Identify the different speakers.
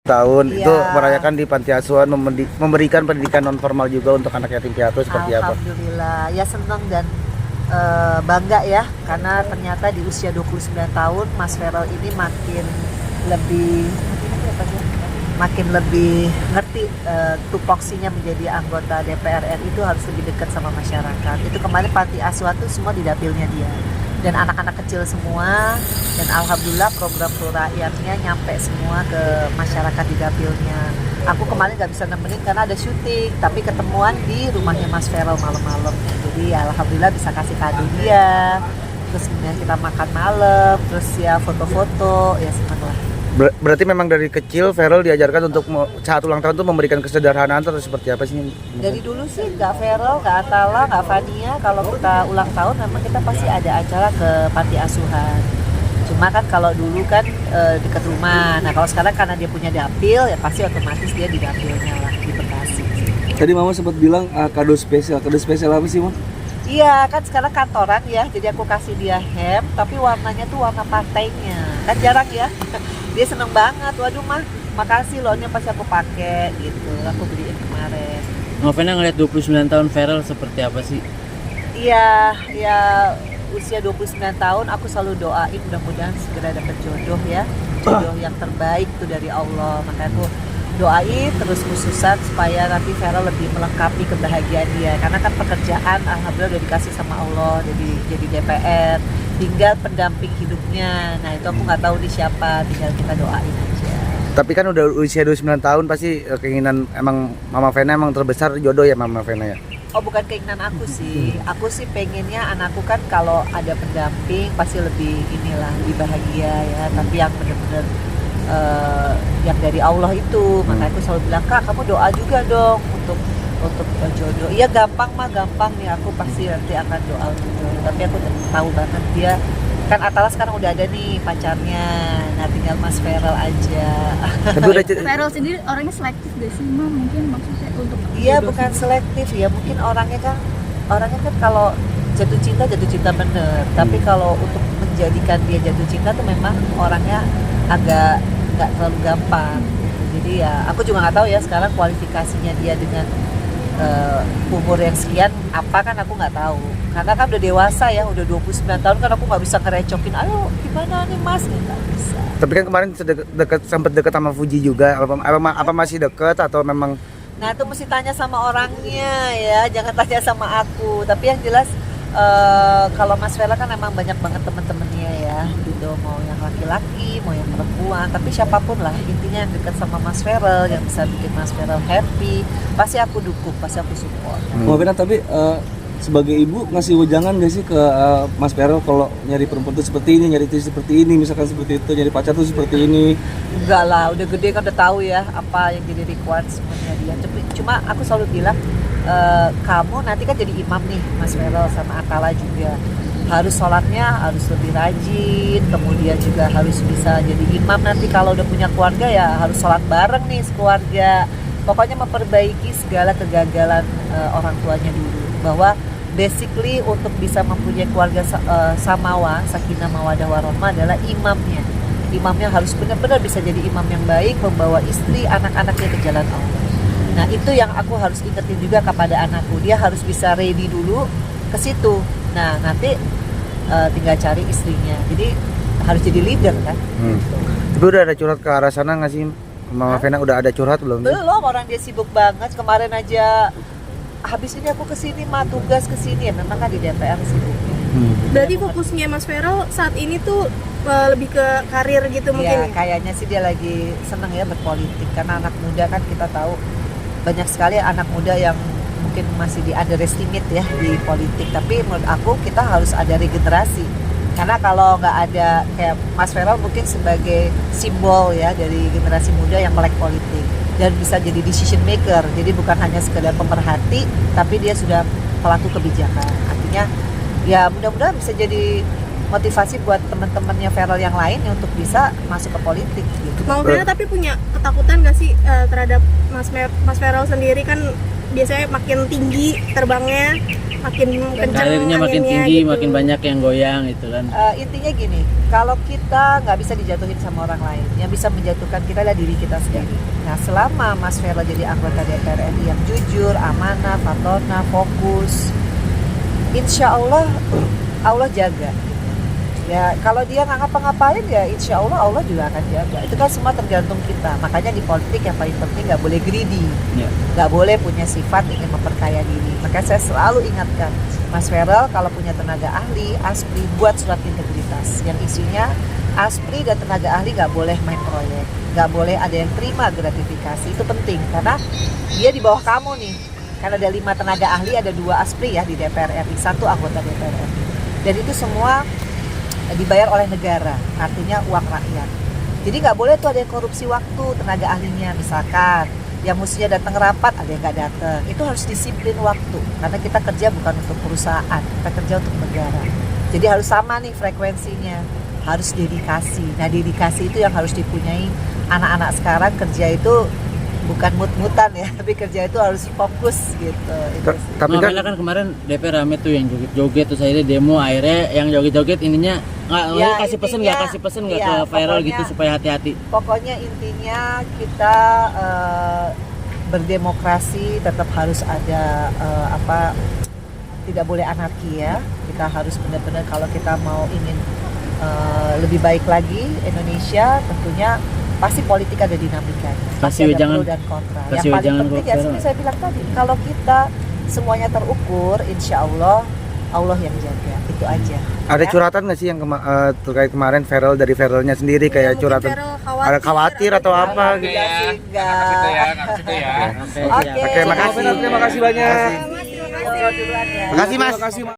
Speaker 1: tahun
Speaker 2: Iya.
Speaker 1: itu merayakan di panti asuhan, memberikan pendidikan non formal juga untuk anak yatim piatu seperti apa?
Speaker 2: Alhamdulillah, ya senang dan bangga ya, karena ternyata di usia 29 tahun Mas Feral ini makin lebih ngerti tupoksinya menjadi anggota DPR RI itu harus lebih dekat sama masyarakat. Itu kemarin panti asuhan tuh semua di dapilnya dia dan anak-anak kecil semua, dan alhamdulillah program Pro Rakyatnya nyampe semua ke masyarakat di dapilnya. Aku kemarin nggak bisa nemenin karena ada syuting, tapi ketemuan di rumahnya Mas Feral malam-malam. Jadi alhamdulillah bisa kasih kado dia, terus kemudian kita makan malam, terus ya foto-foto, ya senang lah.
Speaker 1: Berarti memang dari kecil Feral diajarkan untuk saat ulang tahun tuh memberikan kesederhanaan atau seperti apa sih?
Speaker 2: Dari dulu sih nggak Feral, nggak Atala, nggak Fania, kalau kita ulang tahun memang kita pasti ada acara ke panti asuhan. Cuma kan kalau dulu kan dekat rumah. Nah kalau sekarang karena dia punya dapil ya pasti otomatis dia di dapilnya lah di Bekasi.
Speaker 3: Tadi Mama sempat bilang kado spesial apa sih, Mama?
Speaker 2: Iya kan sekarang kantoran ya, jadi aku kasih dia hem, tapi warnanya tuh warna partainya. Kan jarang ya. Dia seneng banget. Waduh mah, makasih loh, ini pasti aku pakai gitu. Aku beliin kemarin.
Speaker 4: Novena ngeliat 29 tahun Feral seperti apa sih?
Speaker 2: Iya, ya usia 29 tahun aku selalu doain mudah-mudahan segera dapat jodoh ya. Jodoh yang terbaik tuh dari Allah. Makanya aku doain terus khususan supaya nanti Feral lebih melengkapi kebahagiaan dia. Karena kan pekerjaan alhamdulillah udah dikasih sama Allah, jadi DPR, tinggal pendamping hidupnya. Nah itu aku nggak tahu di siapa, tinggal kita doain aja.
Speaker 1: Tapi kan udah usia 29 tahun pasti keinginan emang Mama Vena emang terbesar jodoh ya Mama Vena ya?
Speaker 2: Oh bukan keinginan aku sih pengennya anakku kan kalau ada pendamping pasti lebih lebih bahagia ya. Tapi yang benar-benar yang dari Allah itu, makanya aku selalu bilang Kak kamu doa juga dong untuk jodoh. Iya gampang nih, aku pasti nanti akan doa untuk jodoh. Tapi aku tahu banget dia kan Atala sekarang udah ada nih pacarnya, nah tinggal Mas Feral aja.
Speaker 1: Tapi udah
Speaker 5: Feral sendiri orangnya selektif gak sih, Mam? Mungkin maksudnya untuk
Speaker 2: Iya
Speaker 5: jodoh
Speaker 2: bukan
Speaker 5: sendiri.
Speaker 2: selektif ya, mungkin orangnya kan kalau jatuh cinta bener. Tapi kalau untuk menjadikan dia jatuh cinta tuh memang orangnya agak nggak terlalu gampang. Jadi ya aku juga nggak tahu ya sekarang kualifikasinya dia dengan umur yang sekian apa kan aku nggak tahu. Karena kan udah dewasa ya, udah 29 tahun kan aku nggak bisa ngerecokin. Ayo gimana nih Mas? Nggak bisa.
Speaker 1: Tapi kan kemarin sempat dekat sama Fuji juga. Apa masih dekat atau memang?
Speaker 2: Nah itu mesti tanya sama orangnya ya, jangan tanya sama aku. Tapi yang jelas kalau Mas Feral kan memang banyak banget temen-temennya ya gitu, mau yang laki-laki, mau yang perempuan, tapi siapapun lah intinya yang dekat sama Mas Feral, yang bisa bikin Mas Feral happy, pasti aku dukung, pasti aku support.
Speaker 3: Mama Vena tapi sebagai ibu ngasih wejangan gak sih ke Mas Feral kalau nyari perempuan tuh seperti ini, nyari istri seperti ini, misalkan seperti itu, nyari pacar tuh seperti ini?
Speaker 2: Enggak lah, udah gede kan udah tahu ya apa yang jadi required sebenarnya dia. Cuma aku selalu bilang kamu nanti kan jadi imam nih Mas Feral sama Atala juga, harus sholatnya harus lebih rajin, kemudian juga harus bisa jadi imam nanti kalau udah punya keluarga ya harus sholat bareng nih sekeluarga. Pokoknya memperbaiki segala kegagalan orang tuanya dulu, bahwa basically untuk bisa mempunyai keluarga samawa, sakinah mawadah warahmah adalah imamnya harus benar-benar bisa jadi imam yang baik, membawa istri anak-anaknya ke jalan Allah. Nah itu yang aku harus ingetin juga kepada anakku, dia harus bisa ready dulu ke situ. Nah nanti tinggal cari istrinya, jadi harus jadi leader kan.
Speaker 1: Tapi udah ada curhat ke arah sana nggak sih Mama Vena? Udah ada curhat belum?
Speaker 2: Belum, orang dia sibuk banget. Kemarin aja habis ini aku kesini mah tugas kesini ya, memang kan di DPR sibuk.
Speaker 5: Berarti fokusnya Mas Feral saat ini tuh lebih ke karir gitu mungkin
Speaker 2: Ya
Speaker 5: ya?
Speaker 2: kayaknya sih dia lagi seneng ya berpolitik, karena anak muda kan kita tahu banyak sekali anak muda yang mungkin masih di underestimate ya di politik. Tapi menurut aku kita harus ada regenerasi, karena kalau nggak ada kayak Mas Feral mungkin sebagai simbol ya dari generasi muda yang melek politik dan bisa jadi decision maker, jadi bukan hanya sekedar pemerhati tapi dia sudah pelaku kebijakan. Artinya ya mudah-mudahan bisa jadi motivasi buat teman-temannya Feral yang lain ya untuk bisa masuk ke politik gitu.
Speaker 5: Mama Vena tapi punya ketakutan gak sih terhadap Mas Feral sendiri kan biasanya makin tinggi terbangnya, makin kencang
Speaker 4: Karirnya makin
Speaker 5: anginnya
Speaker 4: tinggi,
Speaker 5: gitu.
Speaker 4: makin banyak yang goyang gitu kan.
Speaker 2: Intinya gini, kalau kita nggak bisa dijatuhin sama orang lain, yang bisa menjatuhkan kita adalah diri kita sendiri. Nah, selama Mas Vero jadi anggota DPR RI yang jujur, amanah, fatona, fokus, insya Allah Allah jaga. Ya, kalau dia nggak ngapa-ngapain ya insya Allah Allah juga akan jaga. Itu kan semua tergantung kita. Makanya di politik yang paling penting nggak boleh greedy,
Speaker 4: Ya.
Speaker 2: nggak boleh punya sifat ingin memperkaya diri. Makanya saya selalu ingatkan Mas Vero kalau punya tenaga ahli, ASPRI buat surat integritas yang isinya ASPRI dan tenaga ahli nggak boleh main proyek, nggak boleh ada yang terima gratifikasi. Itu penting karena dia di bawah kamu nih. Karena ada 5 tenaga ahli, ada 2 ASPRI ya di DPR RI, 1 anggota DPR RI. Dan itu semua dibayar oleh negara, artinya uang rakyat. Jadi nggak boleh tuh ada yang korupsi waktu tenaga ahlinya, misalkan yang mestinya datang rapat ada yang nggak datang. Itu harus disiplin waktu, karena kita kerja bukan untuk perusahaan, kita kerja untuk negara. Jadi harus sama nih frekuensinya, harus dedikasi. Nah dedikasi itu yang harus dipunyai anak-anak sekarang. Kerja itu bukan mut-mutan ya, tapi kerja itu harus fokus gitu. Itu sih.
Speaker 1: Tapi kan
Speaker 4: Makanya kan kemarin DPR rame tuh yang joget-joget, terus akhirnya demo, akhirnya yang joget-joget ininya nggak
Speaker 2: Ya,
Speaker 4: kasih pesen
Speaker 2: intinya,
Speaker 4: kasih pesen nggak
Speaker 2: iya,
Speaker 4: ke viral
Speaker 2: pokoknya-
Speaker 4: gitu supaya hati-hati.
Speaker 2: Pokoknya intinya kita berdemokrasi tetap harus ada tidak boleh anarki ya. Kita harus benar-benar kalau kita mau ingin lebih baik lagi Indonesia, tentunya pasti politik ada dinamikanya. Pasti ada
Speaker 4: jangan-
Speaker 2: pro dan kontra.
Speaker 4: kasih
Speaker 2: Yang paling
Speaker 4: jangan
Speaker 2: penting ya
Speaker 4: kok,
Speaker 2: seperti saya bilang tadi, kalau kita semuanya terukur, insya Allah Allah yang jaga. Itu aja.
Speaker 1: ada
Speaker 2: Ya.
Speaker 1: curhatan nggak sih yang terkait kemarin viral dari viralnya sendiri
Speaker 5: Ya,
Speaker 1: kayak
Speaker 5: mungkin
Speaker 1: curhatan
Speaker 5: Vero
Speaker 1: ada khawatir atau apa gitu.
Speaker 2: Enggak sih, enggak.
Speaker 4: Oke,
Speaker 2: Oke,
Speaker 1: Oke, makasih.
Speaker 3: Terima kasih banyak.
Speaker 5: Mas, terima kasih.
Speaker 2: Duluan ya.
Speaker 1: Makasih Mas.
Speaker 3: Terima kasih.